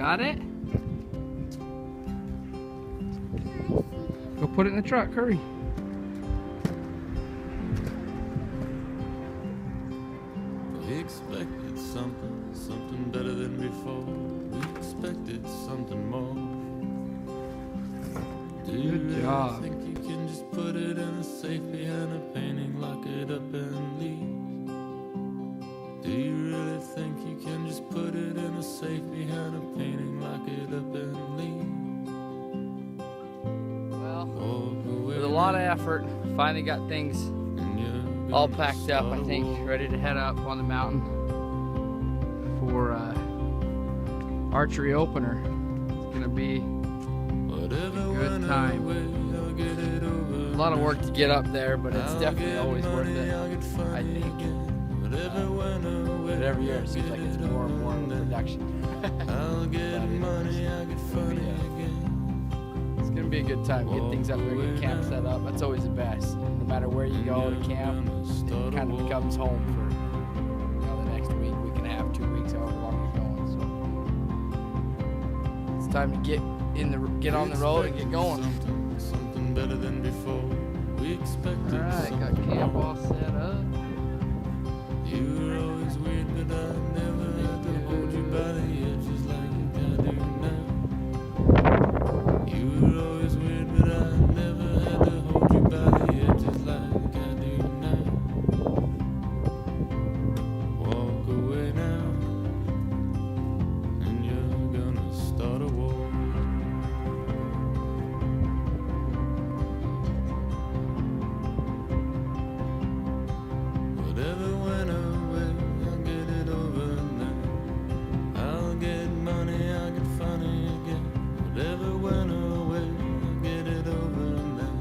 Got it? Go put it in the truck, hurry. We expected something better than before. We expected something more. Do you Good job. think you can just put it in a safe behind a painting, lock it up and leave? Do you really think you can just put it in a safe behind a painting, lock it up and leave? Well, Walk away with a lot of effort, finally got things and you're all gonna packed up, I start a think, war. ready to head up on the mountain for archery opener. It's gonna be Whatever a good went time. away, I'll get it over. A lot of work to get up there, but it's I'll definitely get always worth money, it. I'll get funny I think. again. Whatever went away, But every year I'll it seems get like it's it more and over more of a now. production. I'll get money, I'll get funny again. It's gonna be a good time. Get things up there, get camp set up. That's always the best. No matter where you go to camp, it kind of becomes home for the next week and a half, 2 weeks, however long you're going. So it's time to get on the road and get going. Something better than before. We expected All right, got camp all set up. You were always weird, but I never had to hold you by the edges like I do now. You were always weird, but I never had to hold you by the edges like I do now. Walk away now, and you're gonna start a war. Whatever went away, I'll get it over now. I'll get money, I'll get funny again. Whatever went away, I'll get it over now.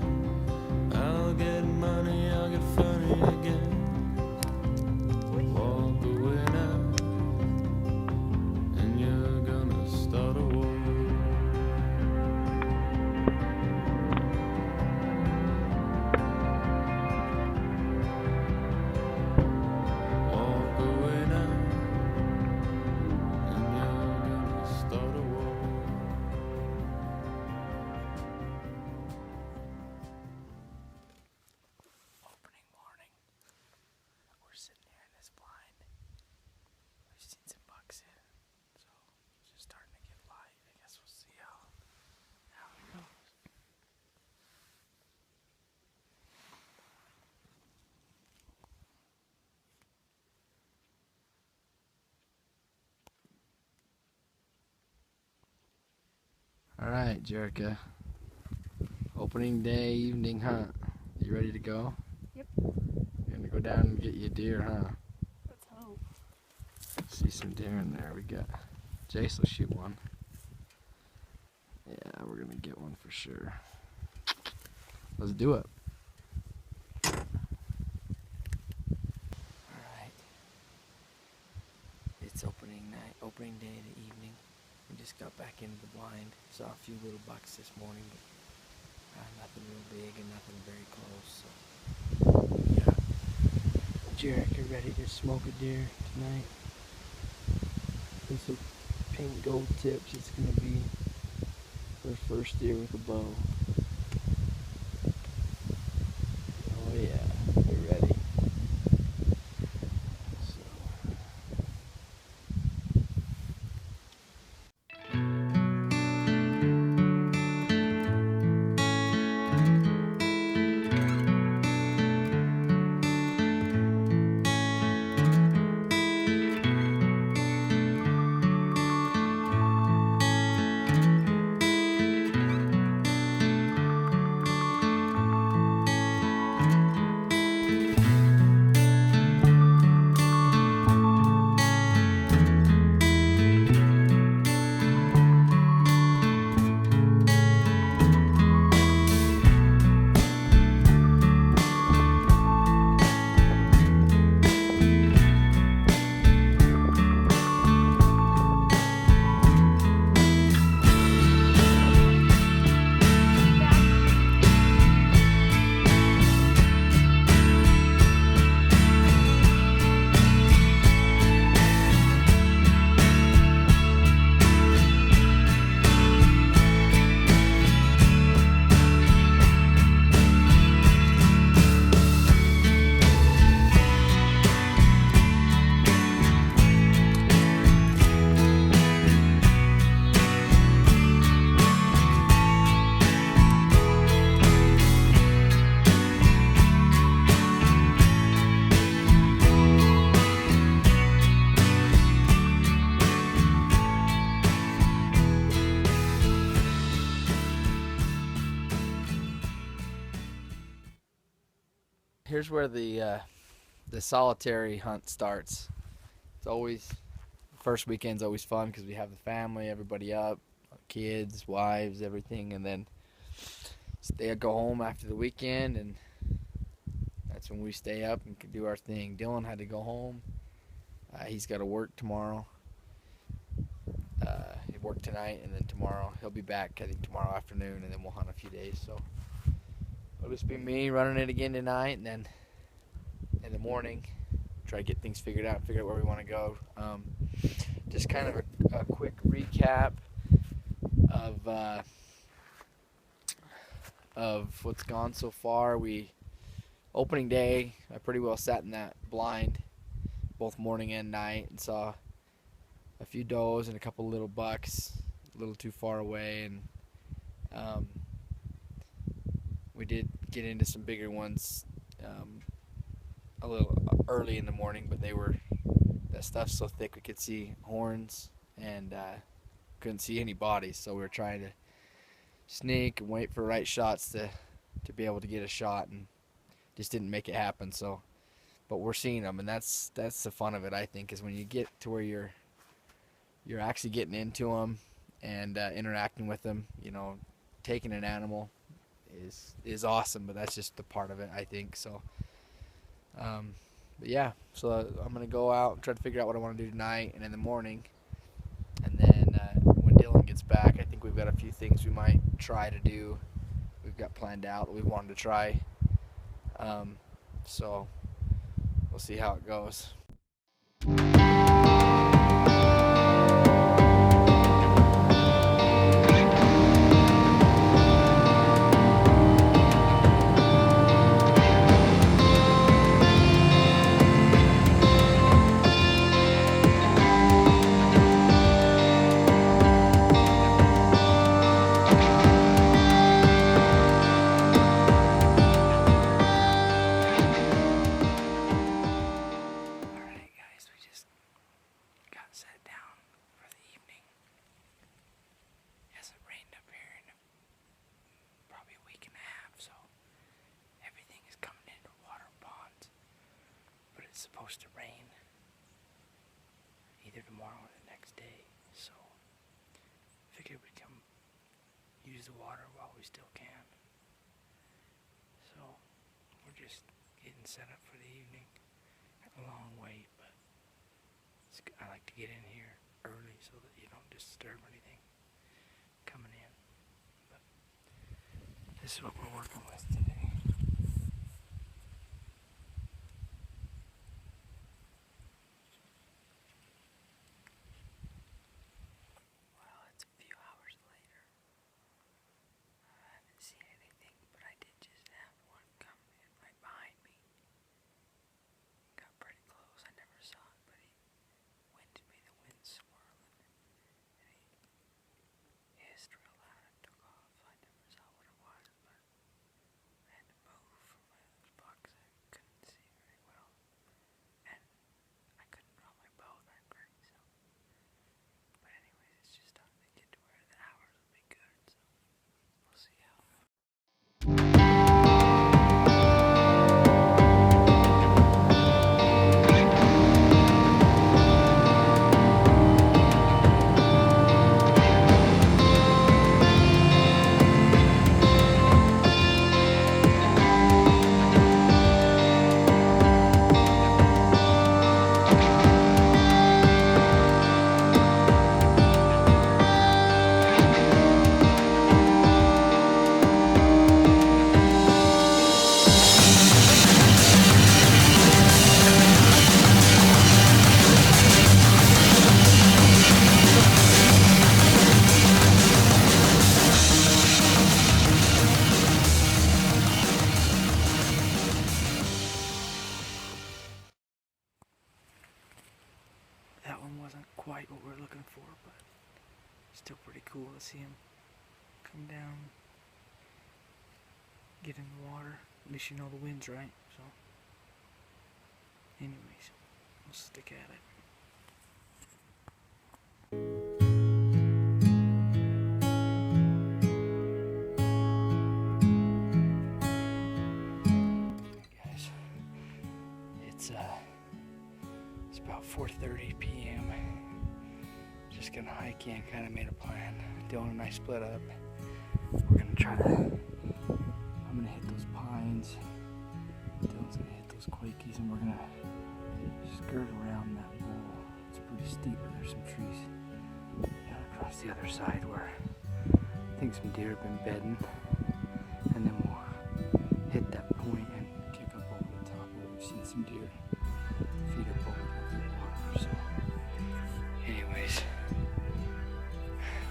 I'll get money, I'll get funny again. Walk away now, and you're gonna start a war. Walk away now, and you're gonna start a war. Opening morning. We're sitting here in this blind. We've seen some bucks in, so it's just starting to get light. I guess we'll see how it goes. All right, Jerica. Opening day evening hunt. You ready to go? Yep. You're gonna go down and get you a deer, huh? Let's hope. See some deer in there. We got Jace will shoot one. Yeah, we're gonna get one for sure. Let's do it. Alright. It's opening night, opening day of the evening. We just got back into the blind. Saw a few little bucks this morning, but nothing real big and nothing very close. So yeah. Jerica ready to smoke a deer tonight. And some pink gold tips. It's gonna be her first deer with a bow. Oh yeah, we're ready. So. here's where the solitary hunt starts. It's always first weekend's always fun because we have the family, everybody up, kids, wives, everything, and then they go home after the weekend, and that's when we stay up and can do our thing. Dylan had to go home. He's got to work tomorrow. He worked tonight, and then tomorrow he'll be back. I think tomorrow afternoon, and then we'll hunt a few days. So it'll just be me running it again tonight, and then in the morning try to get things figured out, figure out where we want to go. Just kind of a quick recap of what's gone so far. Opening day, I pretty well sat in that blind both morning and night and saw a few does and a couple little bucks a little too far away, and we did get into some bigger ones a little early in the morning, but that stuff's so thick we could see horns and couldn't see any bodies, so we were trying to sneak and wait for right shots to be able to get a shot, and just didn't make it happen. So, but we're seeing them, and that's the fun of it, I think, is when you get to where you're actually getting into them and interacting with them. Taking an animal is awesome, but that's just the part of it, I think. So but yeah, so I'm gonna go out and try to figure out what I want to do tonight and in the morning, and then when Dylan gets back, I think we've got a few things we might try to do. We've got planned out that we wanted to try, so we'll see how it goes. Supposed to rain either tomorrow or the next day, so figured we'd come use the water while we still can. So we're just getting set up for the evening. A long wait, but I like to get in here early so that you don't disturb anything coming in. But this is what we're working with today. That one wasn't quite what we're looking for, but still pretty cool to see him come down, get in the water. At least you know the wind's right, so anyways, we'll stick at it. Guys, 4:30 p.m. Just gonna hike in, kind of made a plan. Dylan and I split up. We're gonna try to, I'm gonna hit those pines. Dylan's gonna hit those quakies, and we're gonna skirt around that bowl. It's pretty steep, but there's some trees down across the other side where I think some deer have been bedding. And then we'll hit that point and kick up over the top where we've seen some deer feed up over the water. So anyways,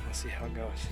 we'll see how it goes.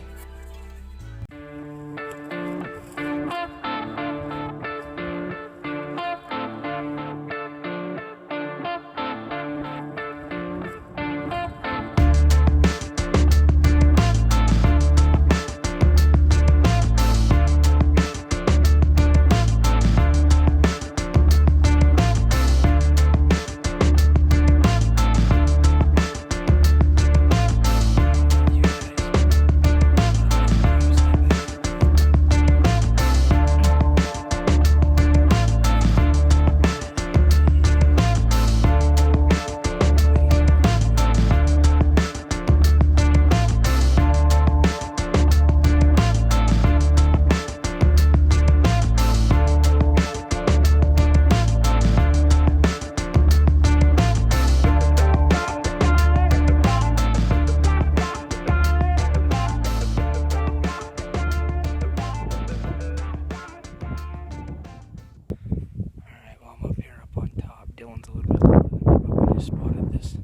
Dylan's a little bit lower than me, but we just spotted this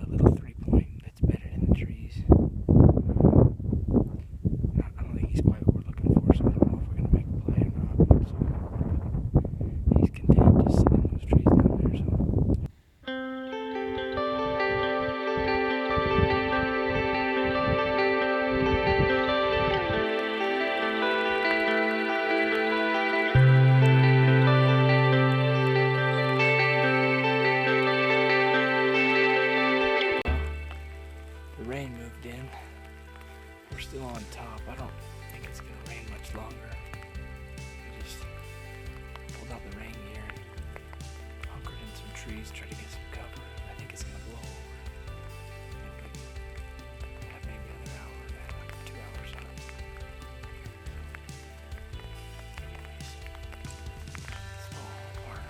little 3-point that's bedded in the trees. I don't think he's quite what we're looking for, so I don't know if we're gonna make a play or not. So he's content just sitting in those trees down there. So. The rain moved in. We're still on top. I don't think it's gonna rain much longer. We just pulled out the rain gear and hunkered in some trees, tried to get some cover. I think it's gonna blow over. I think we have maybe another hour and a half, 2 hours out. Anyways, it's all apart.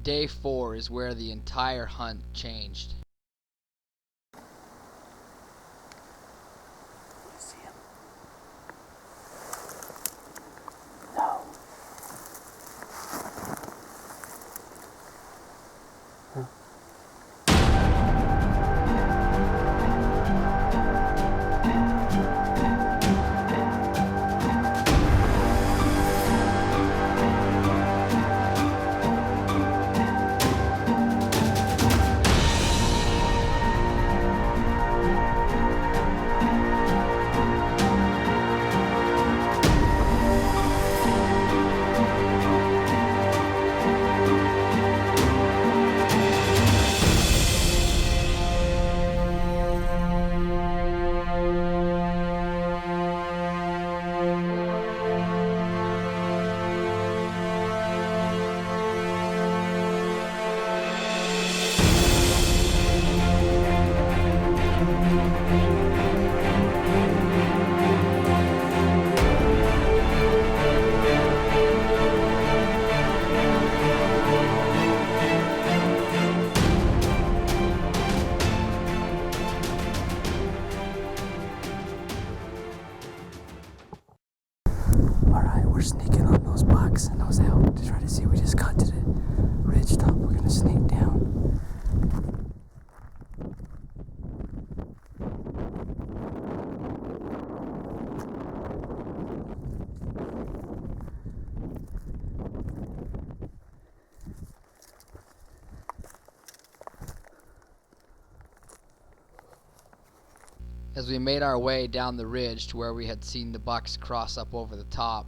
Day 4 is where the entire hunt changed. See him? No. Huh? We're sneaking on those bucks and those elk to try to see. We just got to the ridge top. We're gonna sneak down. As we made our way down the ridge to where we had seen the bucks cross up over the top,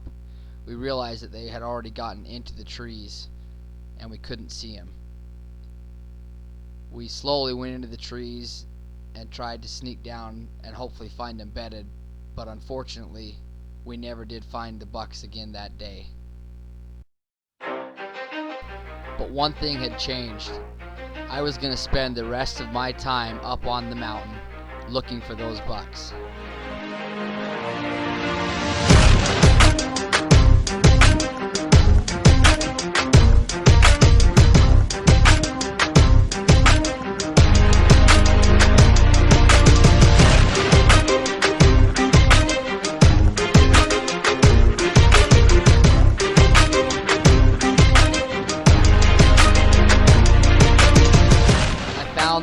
we realized that they had already gotten into the trees, and we couldn't see them. We slowly went into the trees and tried to sneak down and hopefully find them bedded, but unfortunately, we never did find the bucks again that day. But one thing had changed. I was going to spend the rest of my time up on the mountain looking for those bucks.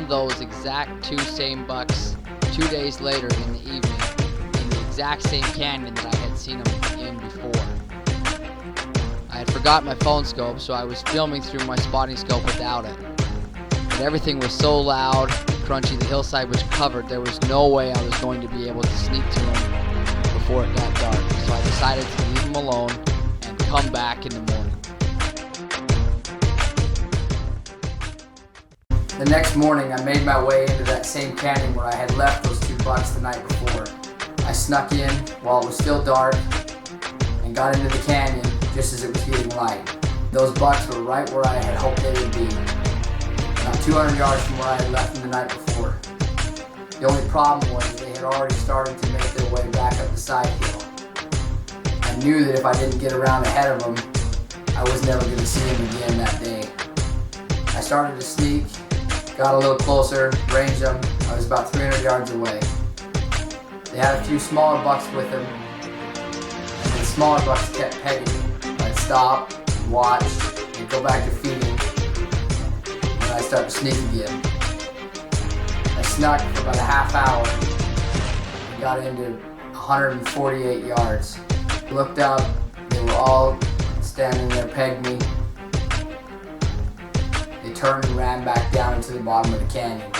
Those exact same bucks 2 days later in the evening in the exact same canyon that I had seen them in before. I had forgot my phone scope, so I was filming through my spotting scope without it. But everything was so loud, crunchy, the hillside was covered, there was no way I was going to be able to sneak to them before it got dark. So I decided to leave them alone and come back in the morning. The next morning, I made my way into that same canyon where I had left those 2 bucks the night before. I snuck in while it was still dark and got into the canyon just as it was getting light. Those bucks were right where I had hoped they would be, not 200 yards from where I had left them the night before. The only problem was they had already started to make their way back up the side hill. I knew that if I didn't get around ahead of them, I was never going to see them again that day. I started to sneak, got a little closer, ranged them. I was about 300 yards away. They had a few smaller bucks with them, and the smaller bucks kept pegging me. I'd stop, watch, and go back to feeding, and I'd start to sneak again. I snuck for about a half hour and got into 148 yards. Looked up, they were all standing there, pegged me. They turned and ran back down into the bottom of the canyon.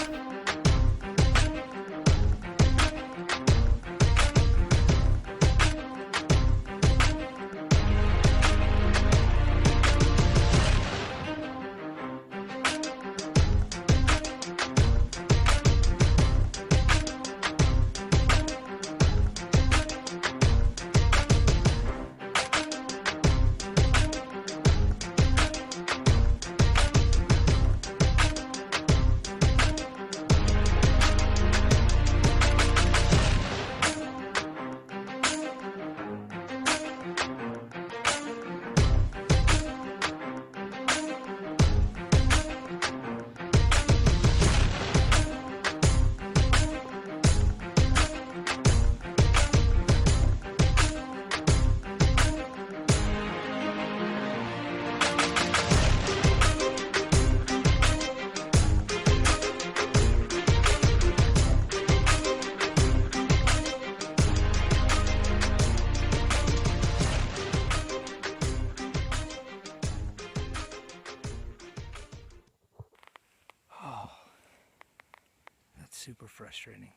Super frustrating.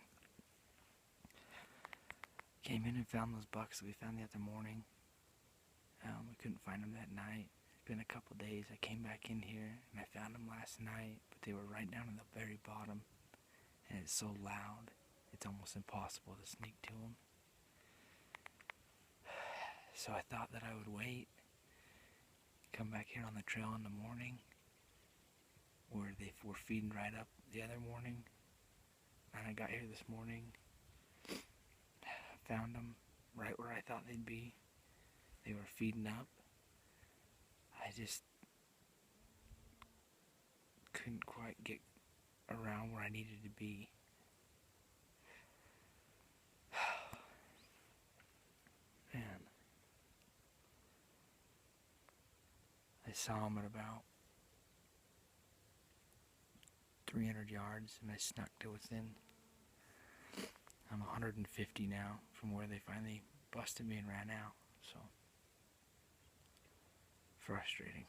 Came in and found those bucks that we found the other morning. We couldn't find them that night. It's been a couple days. I came back in here and I found them last night, but they were right down in the very bottom, and it's so loud it's almost impossible to sneak to them. So I thought that I would wait, come back here on the trail in the morning where they were feeding right up the other morning. And I got here this morning, found them right where I thought they'd be. They were feeding up. I just couldn't quite get around where I needed to be. Man. I saw them at about 300 yards, and I snuck to within. I'm 150 now from where they finally busted me and ran out. So frustrating.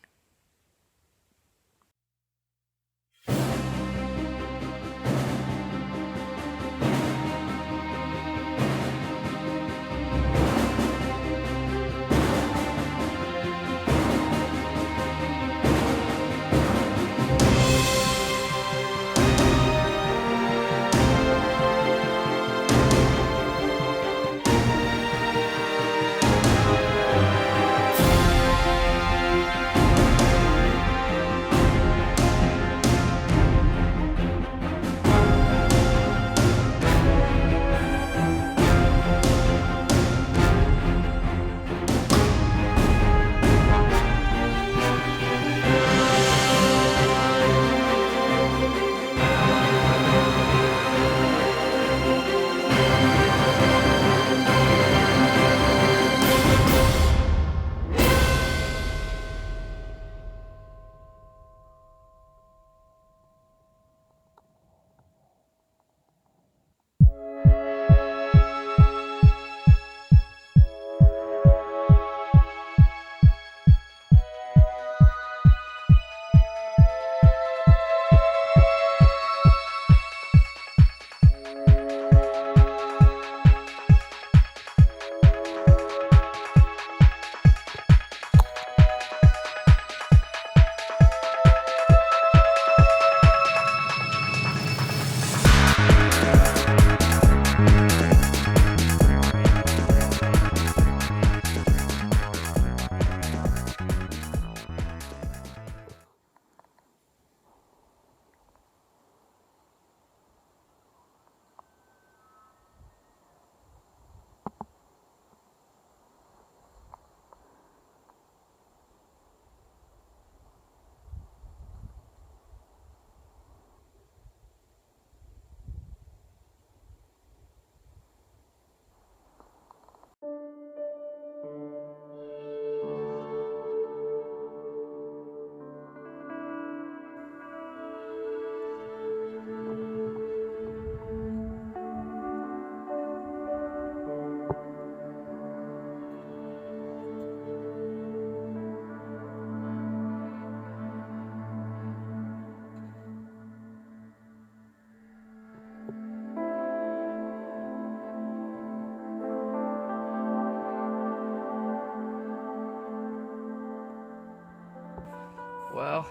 Well,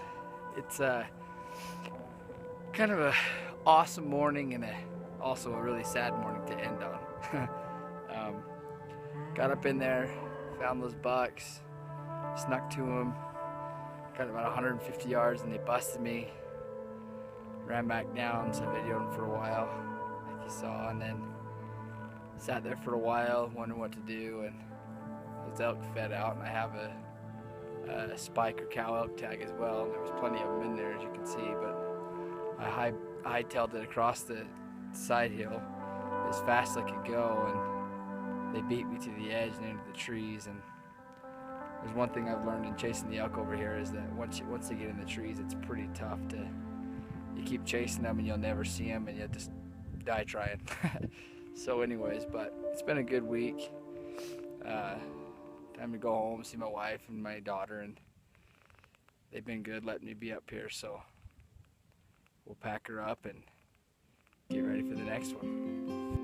it's kind of a awesome morning and also a really sad morning to end on. Got up in there, found those bucks, snuck to them, got about 150 yards and they busted me. Ran back down, so I videoed them for a while, like you saw, and then sat there for a while, wondering what to do, and those elk fed out, and I have a spike or cow elk tag as well, and there was plenty of them in there, as you can see, but I hightailed it across the side hill as fast as I could go, and they beat me to the edge and into the trees. And there's one thing I've learned in chasing the elk over here is that once they get in the trees, it's pretty tough to, you keep chasing them and you'll never see them and you'll just die trying. So anyways, but it's been a good week. Time to go home, see my wife and my daughter, and they've been good letting me be up here, so we'll pack her up and get ready for the next one.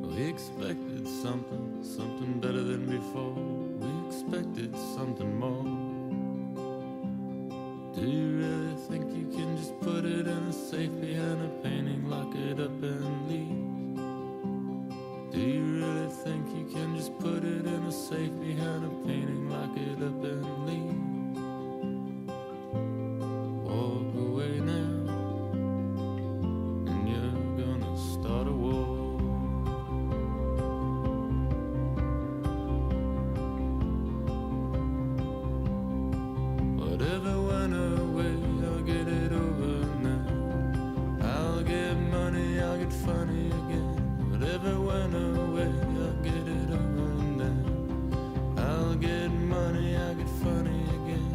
We expected something better than before. We expected something more. Do you really think you can just put it in a safe behind a painting, lock it up and leave? Do you really think you can just put it in a safe behind a painting, lock it up and leave? Walk away now, and you're gonna start a war. Whatever went away, I'll get it over now. I'll get money, I'll get funny again. Whatever went away, I'll get it over now. I'll get money, I'll get funny again.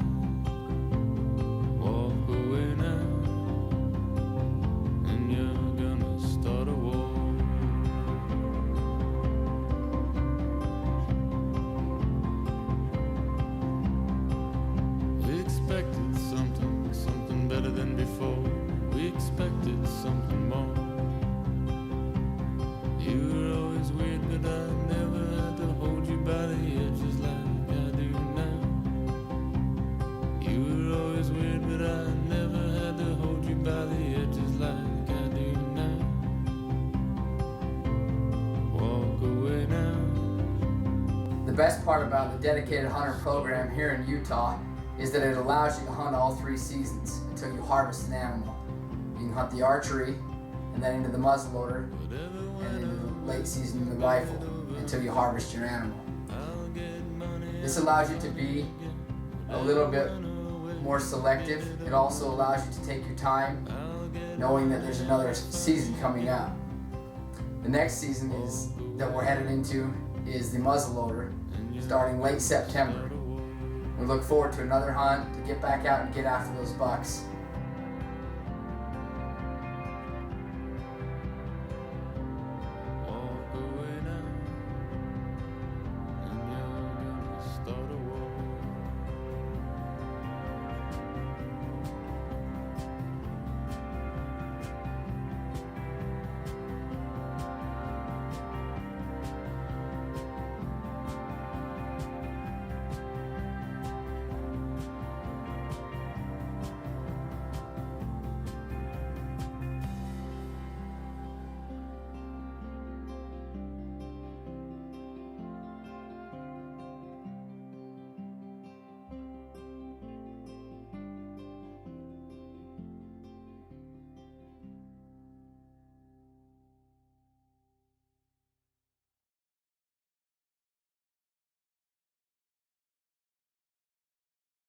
Walk away now, and you're gonna start a war. We expected something better than before. We expected something more. You were always weird, but I never had to hold you by the edges like I do now. You were always weird, but I never had to hold you by the edges like I do now. Walk away now. The best part about the dedicated hunter program here in Utah is that it allows you to hunt all 3 seasons until you harvest an animal. You can hunt the archery, and then into the muzzleloader, and into the late season in the rifle until you harvest your animal. This allows you to be a little bit more selective. It also allows you to take your time, knowing that there's another season coming up. The next season that we're headed into is the muzzleloader, starting late September. We look forward to another hunt to get back out and get after those bucks.